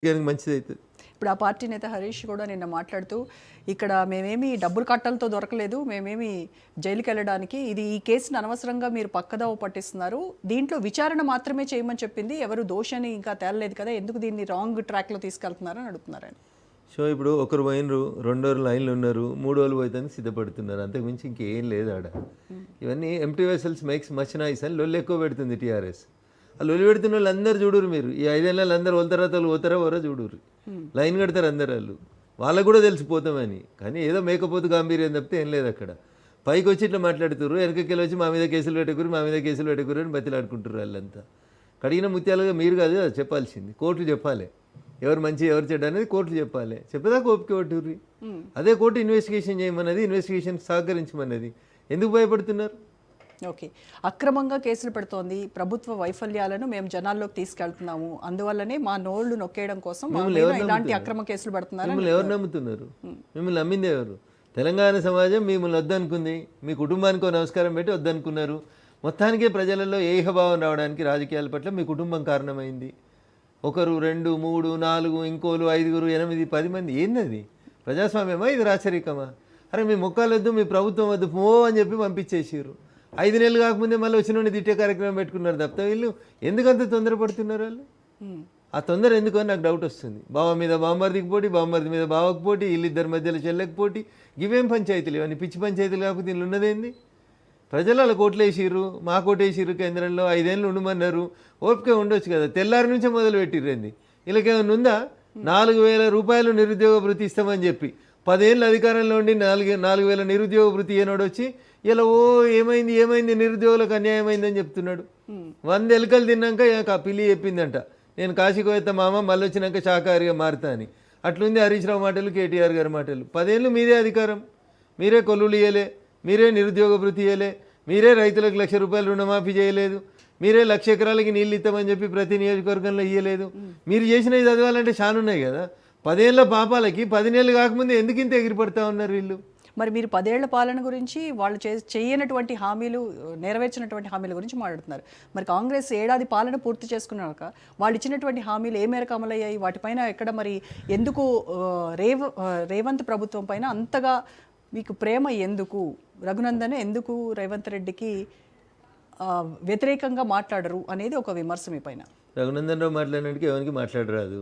మంచిదవుతుంది. ఇప్పుడు ఆ పార్టీ నేత హరీష్ కూడా నిన్న మాట్లాడుతూ ఇక్కడ మేమేమి డబ్బులు కట్టలతో దొరకలేదు, మేమేమి జైలుకి వెళ్ళడానికి, ఇది ఈ కేసును అనవసరంగా మీరు పక్కదావ పట్టిస్తున్నారు, దీంట్లో విచారణ మాత్రమే చేయమని చెప్పింది, ఎవరు దోషని ఇంకా తేలలేదు కదా, ఎందుకు దీన్ని రాంగ్ ట్రాక్లో తీసుకెళ్తున్నారని అడుగుతున్నారని. సో ఇప్పుడు ఒకరు పోయినరు, రెండోరు లైన్లు ఉన్నారు, మూడోళ్ళు పోయితానికి సిద్ధపడుతున్నారు, అంతకుమించి ఇంకేం లేదు ఆడ. ఇవన్నీ empty vessels makes much noise అని లొల్లు ఎక్కువ పెడుతుంది టీఆర్ఎస్. ఆ లొల్లి పెడుతున్న వాళ్ళు అందరు చూడరు, మీరు ఈ 5 ఏళ్ళు అందరు వలుతారా తోలు పోతారా ఎవరో చూడరు, లైన్ కడతారు అందరు వాళ్ళు, వాళ్ళకు కూడా తెలిసిపోతామని. కానీ ఏదో మేకపోతు గాంభీర్యం తప్పితే ఏం లేదు అక్కడ. పైకి వచ్చి ఇట్లా మాట్లాడుతున్నారు, వెనకకెళ్ళి వచ్చి మా మీద కేసులు పెట్టకూరు, మా మీద కేసులు పెట్టకూరు అని బతిలాడుకుంటారు వాళ్ళంతా. కడిగిన ముత్యాలుగా మీరు కాదు అది చెప్పాల్సింది, కోర్టు చెప్పాలి ఎవరు మంచి ఎవరు చెడ్డ అనేది కోర్టు చెప్పాలి. చెప్పేదాకా ఓపిక పట్టుర్రి. అదే కోర్టు ఇన్వెస్టిగేషన్ చేయమన్నది, ఇన్వెస్టిగేషన్ సహకరించమన్నది. ఎందుకు భయపడుతున్నారు? ఓకే, అక్రమంగా కేసులు పెడుతోంది, ప్రభుత్వ వైఫల్యాలను మేము జనాల్లోకి తీసుకెళ్తున్నాము, అందువల్లనే మా నోళ్లు నొక్కేయడం కోసం ఇలాంటి అక్రమ కేసులు పెడుతున్నారు. మిమ్మల్ని ఎవరు నమ్ముతున్నారు? మిమ్మల్ని నమ్మింది ఎవరు? తెలంగాణ సమాజం మిమ్మల్ని వద్దనుకుంది, మీ కుటుంబానికి నమస్కారం పెట్టి వద్దనుకున్నారు. మొత్తానికే ప్రజలలో ఏహభావం రావడానికి రాజకీయాల పట్ల మీ కుటుంబం కారణమైంది. ఒకరు 2 3 4 ఇంకోలు 5 8 10 మంది, ఏంది ప్రజాస్వామ్యమా ఇది? రాచరికమా? అరే మీ ముఖాలు వద్దు, మీ ప్రభుత్వం వద్దు పో అని చెప్పి పంపించేసారు. 5 నెలలు కాకముందే మళ్ళీ వచ్చిన తిట్టే కార్యక్రమం పెట్టుకున్నారు తప్ప వీళ్ళు ఎందుకంత తొందరపడుతున్నారు? వాళ్ళు ఆ తొందర ఎందుకు అని నాకు డౌట్ వస్తుంది. బావ మీద బామ్మర్దికి పోటీ, బామ్మర్ది మీద బావకు పోటీ, వీళ్ళిద్దరి మధ్యలో చెల్లెకి పోటీ, ఇవేం పంచాయతీలు? ఇవన్నీ పిచ్చి పంచాయతీలు కాకపోతే వీళ్ళు ఉన్నదేంది? ప్రజలు అలా కోట్లు వేసిర్రు, మా కోట్లు వేసిర్రు, కేంద్రంలో 5 ఏళ్ళు ఉండమన్నారు, ఓపిక ఉండొచ్చు కదా, తెల్లారి నుంచే మొదలు పెట్టిర్రండి. వీళ్ళకేమన్నా ఉందా? 4,000 రూపాయలు నిరుద్యోగ భృతి ఇస్తామని చెప్పి 10 ఏళ్ళు అధికారంలో ఉండి 4,000 నిరుద్యోగ భృతి ఏనాడు వచ్చి ఇలా ఏమైంది నిరుద్యోగులకు అన్యాయమైందని చెప్తున్నాడు. 100 ఎలుకలు తిన్నాక పిల్లి చెప్పిందంట, నేను కాశీకి పోయేస్తా మామ, మళ్ళీ వచ్చినాక శాకాహారిగా మారుతా అని. అట్లుంది హరీష్ రావు మాటలు, కేటీఆర్ గారి మాటలు. 10 ఏళ్ళు మీదే అధికారం, మీరే కొల్లులు ఇయ్యలే, మీరే నిరుద్యోగ భృతి ఇయ్యలే, మీరే రైతులకు 1,00,000 రూపాయలు రుణమాఫీ చేయలేదు, మీరే 1,00,000 ఎకరాలకి నీళ్ళు ఇస్తామని చెప్పి ప్రతి నియోజకవర్గంలో ఇయ్యలేదు. మీరు చేసినవి చదవాలంటే చానున్నాయి కదా. 10 ఏళ్ళ పాపాలకి 10 నెలలు కాకముందే ఎందుకు ఇంత ఎగిరిపడతా ఉన్నారు వీళ్ళు? మరి మీరు 10 ఏళ్ల పాలన గురించి, వాళ్ళు చేయనటువంటి హామీలు, నెరవేర్చినటువంటి హామీల గురించి మాట్లాడుతున్నారు. మరి కాంగ్రెస్ ఏడాది పాలన పూర్తి చేసుకున్నాక వాళ్ళు ఇచ్చినటువంటి హామీలు ఏ మేరకు అమలయ్యాయి? వాటిపైన ఎక్కడ మరి ఎందుకు రేవంత్ ప్రభుత్వం పైన అంతగా మీకు ప్రేమ? ఎందుకు రఘునందన్ ఎందుకు రేవంత్ రెడ్డికి వ్యతిరేకంగా మాట్లాడరు అనేది ఒక విమర్శ మీ పైన. రఘునందన్ రావు మాట్లాడినట్టుగా ఎవరికి మాట్లాడరాదు.